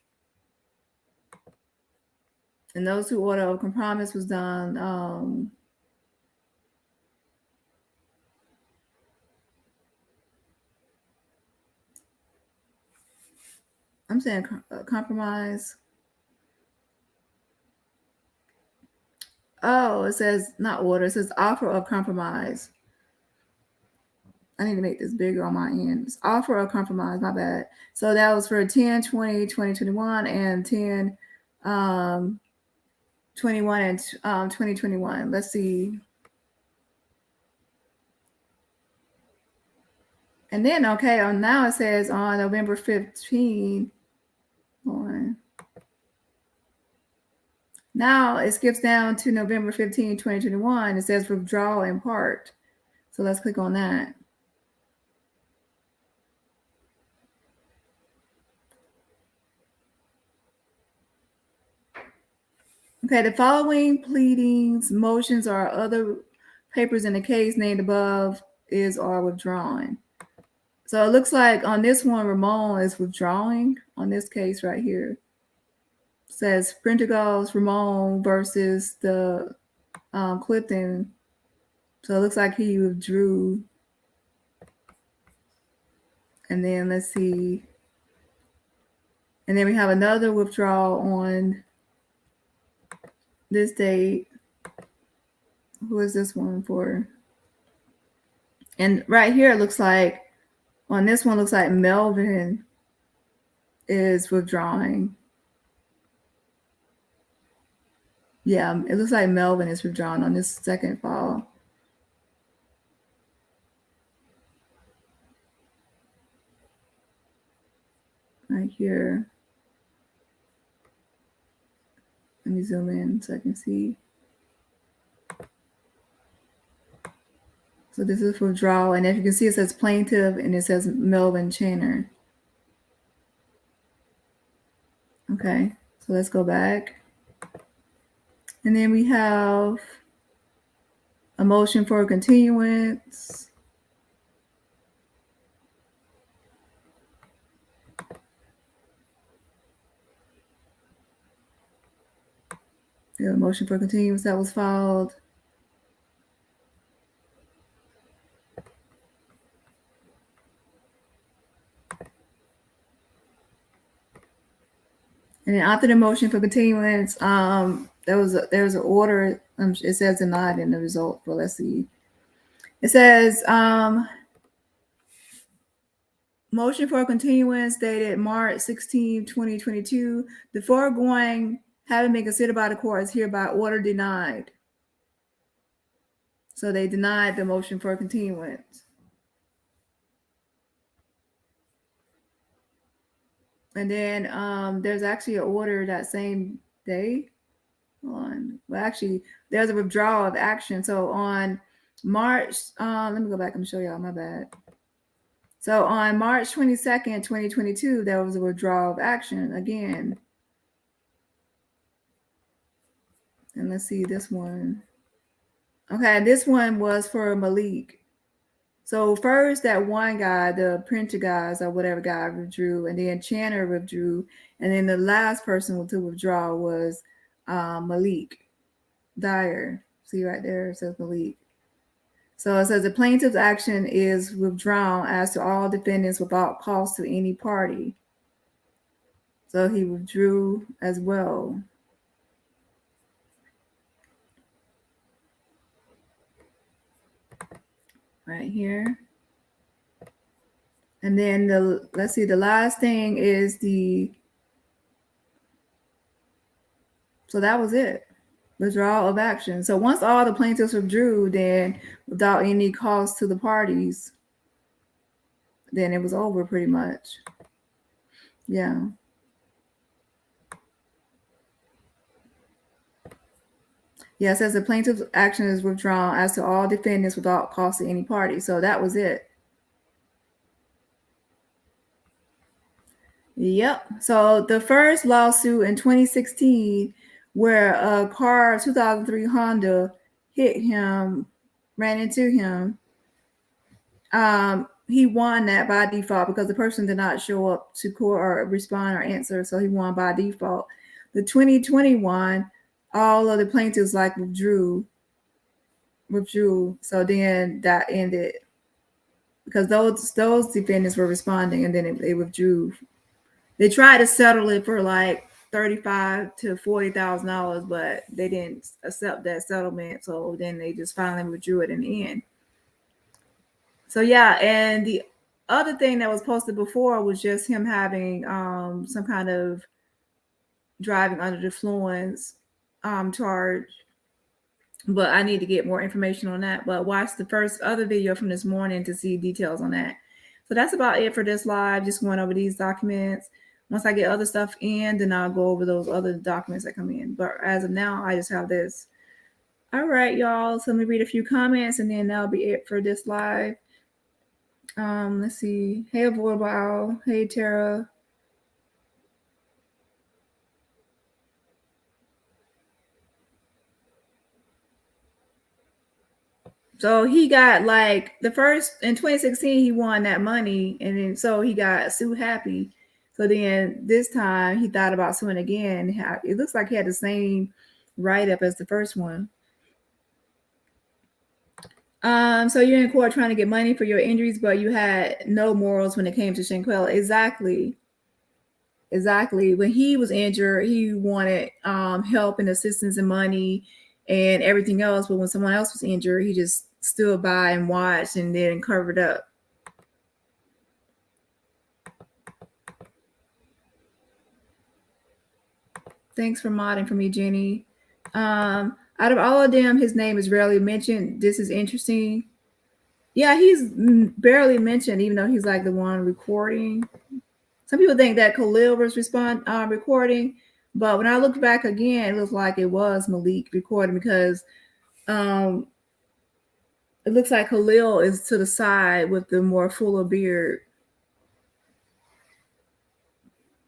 And those who order of compromise was done. I'm saying compromise. Oh, it says not order. It says offer of compromise. I need to make this bigger on my end. It's offer of compromise. My bad. So that was for 10/20/2021 and 10/21 and 2021. Let's see. And then, okay, now it says on November 15. Now it skips down to November 15, 2021. It says withdrawal in part. So let's click on that. Okay, the following pleadings, motions, or other papers in the case named above are withdrawn. So it looks like on this one, Ramon is withdrawing on this case right here. It says Prendergast Ramon versus the Clifton. So it looks like he withdrew. And then let's see. And then we have another withdrawal on this date. Who is this one for? And right here, it looks like on this one, looks like Melvin is withdrawing. Yeah, it looks like Melvin is withdrawn on this second file. Right here. Let me zoom in so I can see. So this is withdrawal, and if you can see, it says plaintiff and it says Melvin Channer. Okay, so let's go back. And then we have a motion for continuance. We have a motion for continuance that was filed. And then after the motion for continuance, there was an order. It says denied in the result, but let's see. It says motion for continuance dated March 16, 2022. The foregoing having been considered by the court is hereby order denied. So they denied the motion for continuance. And then there's actually an order that same day. Hold on. Well, actually, there's a withdrawal of action. So on March, let me go back and show y'all, my bad. So on March 22nd, 2022, there was a withdrawal of action again. And let's see this one. Okay, this one was for Malik. So first, that one guy, the printer guys or whatever guy withdrew, and then Channer withdrew, and then the last person to withdraw was Malik Dyer. See right there, it says Malik. So it says the plaintiff's action is withdrawn as to all defendants without cost to any party. So he withdrew as well. Right here. And then let's see, the last thing is so that was it. Withdrawal of action. So once all the plaintiffs withdrew, then without any cost to the parties, then it was over pretty much. Yeah. Yeah, it says the plaintiff's action is withdrawn as to all defendants without cost to any party. So that was it. Yep. So the first lawsuit in 2016, where a car 2003 Honda hit him, ran into him, he won that by default because the person did not show up to court or respond or answer. So he won by default. The 2021 all of the plaintiffs like withdrew. So then that ended because those defendants were responding, and then they withdrew. They tried to settle it for like $35,000 to $40,000, but they didn't accept that settlement. So then they just finally withdrew it in the end. So yeah, and the other thing that was posted before was just him having some kind of driving under the influence charge. But I need to get more information on that. But watch the first other video from this morning to see details on that. So that's about it for this live. Just going over these documents. Once I get other stuff in, then I'll go over those other documents that come in. But as of now, I just have this. All right, y'all. So let me read a few comments, and then that'll be it for this live. Let's see. Hey, Avoidable Owl. Hey, Tara. So he got like the first in 2016, he won that money, and then so he got sue happy. So then this time he thought about suing again. It looks like he had the same write-up as the first one. So you're in court trying to get money for your injuries, but you had no morals when it came to Shanquella. Exactly. When he was injured, he wanted help and assistance and money and everything else. But when someone else was injured, he just stood by and watched and then covered up. Thanks for modding for me, Jenny. Out of all of them, his name is rarely mentioned. This is interesting. Yeah, he's barely mentioned, even though he's like the one recording. Some people think that Khalil was recording, but when I looked back again, it looks like it was Malik recording because it looks like Khalil is to the side with the more fuller beard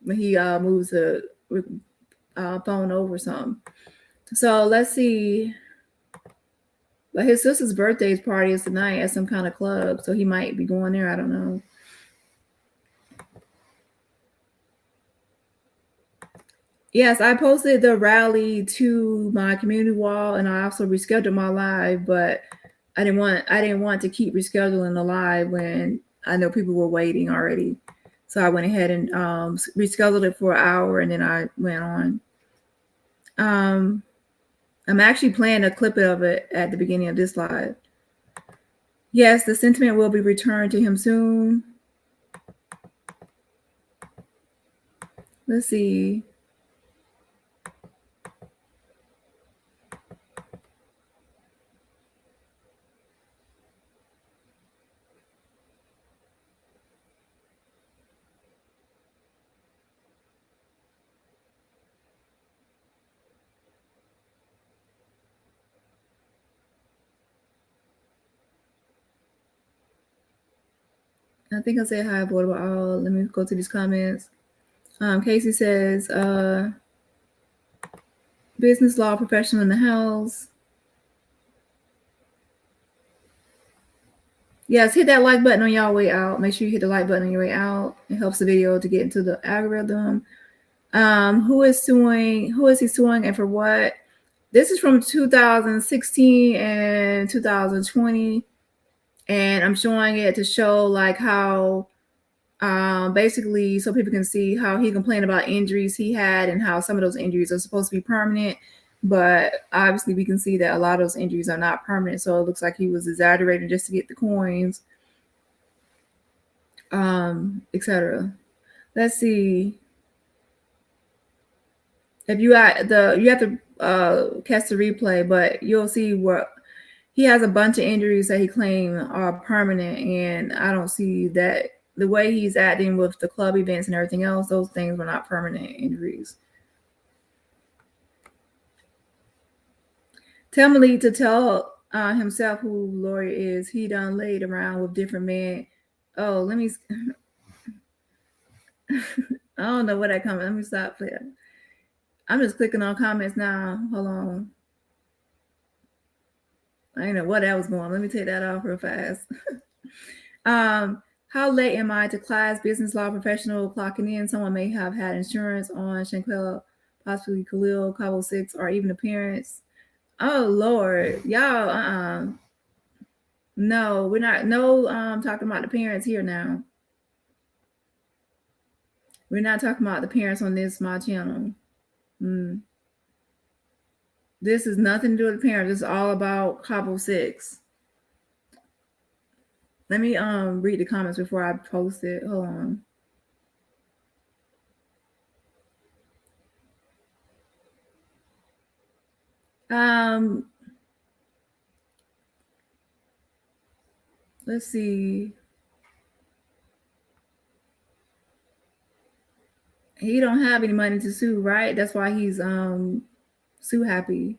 when he moves the phone over something. So let's see. But his sister's birthday party is tonight at some kind of club, so he might be going there. I don't know. Yes, I posted the rally to my community wall, and I also rescheduled my live, but I didn't want to keep rescheduling the live when I know people were waiting already. So I went ahead and rescheduled it for an hour, and then I went on. I'm actually playing a clip of it at the beginning of this live. Yes, the sentiment will be returned to him soon. Let's see. I think I said hi, what about all? Let me go to these comments. Casey says, business law professional in the house. Yes, hit that like button on y'all way out. Make sure you hit the like button on your way out. It helps the video to get into the algorithm. Who is he suing and for what? This is from 2016 and 2020. And I'm showing it to show like how basically so people can see how he complained about injuries he had and how some of those injuries are supposed to be permanent. But obviously we can see that a lot of those injuries are not permanent. So it looks like he was exaggerating just to get the coins, etc. Let's see. If you have to catch the replay, but you'll see what he has a bunch of injuries that he claimed are permanent, and I don't see that the way he's acting with the club events and everything else, those things were not permanent injuries. Tell Malik to tell himself who lawyer is. He done laid around with different men. Oh, let me. I don't know what that comment. Let me stop there. I'm just clicking on comments now. Hold on. I didn't know what that was going. Let me take that off real fast. How late am I to class? Business law professional clocking in. Someone may have had insurance on Shanquella possibly Khalil, Cabo 6, or even the parents. Oh Lord, y'all, no, we're not. No, talking about the parents here now. We're not talking about the parents on this my channel. This is nothing to do with the parents. It's all about Cabo 6. Let me read the comments before I post it. Hold on. Let's see. He don't have any money to sue, right? That's why he's sue happy.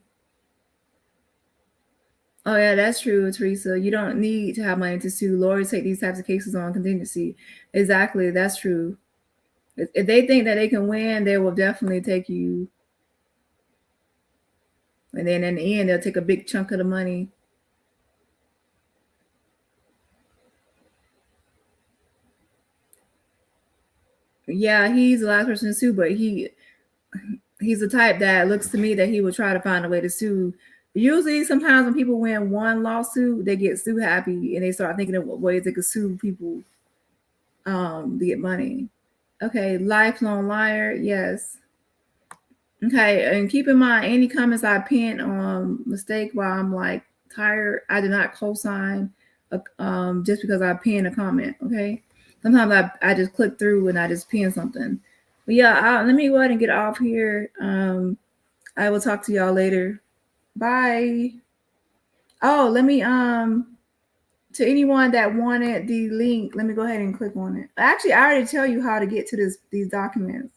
Oh yeah, that's true, Teresa. You don't need to have money to sue. Lawyers take these types of cases on contingency. Exactly, that's true. If they think that they can win, they will definitely take you. And then in the end, they'll take a big chunk of the money. Yeah, he's the last person to sue, but he's the type that looks to me that he will try to find a way to sue. Usually, sometimes when people win one lawsuit, they get sue happy and they start thinking of ways they could sue people to get money. Okay, lifelong liar, yes. Okay, and keep in mind any comments I pin on mistake while I'm like tired, I do not co-sign just because I pin a comment. Okay, sometimes I just click through and I just pin something. But yeah, let me go ahead and get off here. I will talk to y'all later. Bye. Oh, let me to anyone that wanted the link, let me go ahead and click on it. Actually, I already tell you how to get to these documents.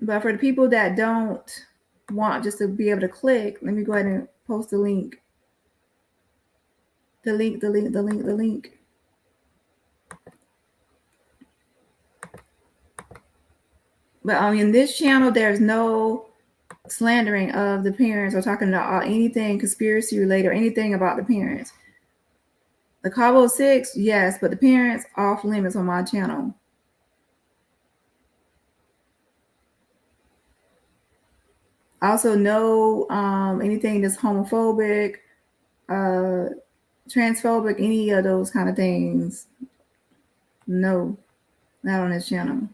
But for the people that don't want just to be able to click, let me go ahead and post the link. The link. But in this channel, there's no slandering of the parents or talking about anything conspiracy related or anything about the parents. The Cabo 6, yes, but the parents off limits on my channel. Also, no anything that's homophobic, transphobic, any of those kind of things. No, not on this channel.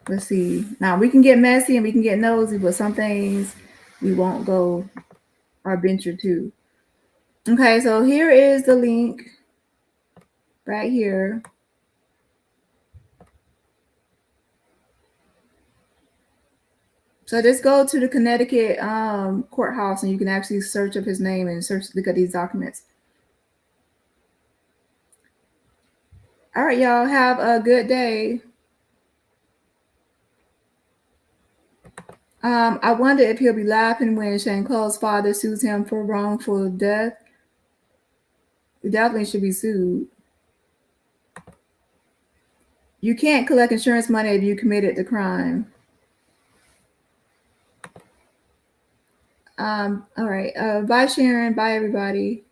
Let's see. Now we can get messy and we can get nosy, but some things we won't go or venture to. Okay, so here is the link right here. So just go to the Connecticut courthouse and you can actually search up his name and look at these documents. All right, y'all, have a good day. I wonder if he'll be laughing when Shanquella's father sues him for wrongful death. He definitely should be sued. You can't collect insurance money if you committed the crime. All right. Bye, Sharon. Bye, everybody.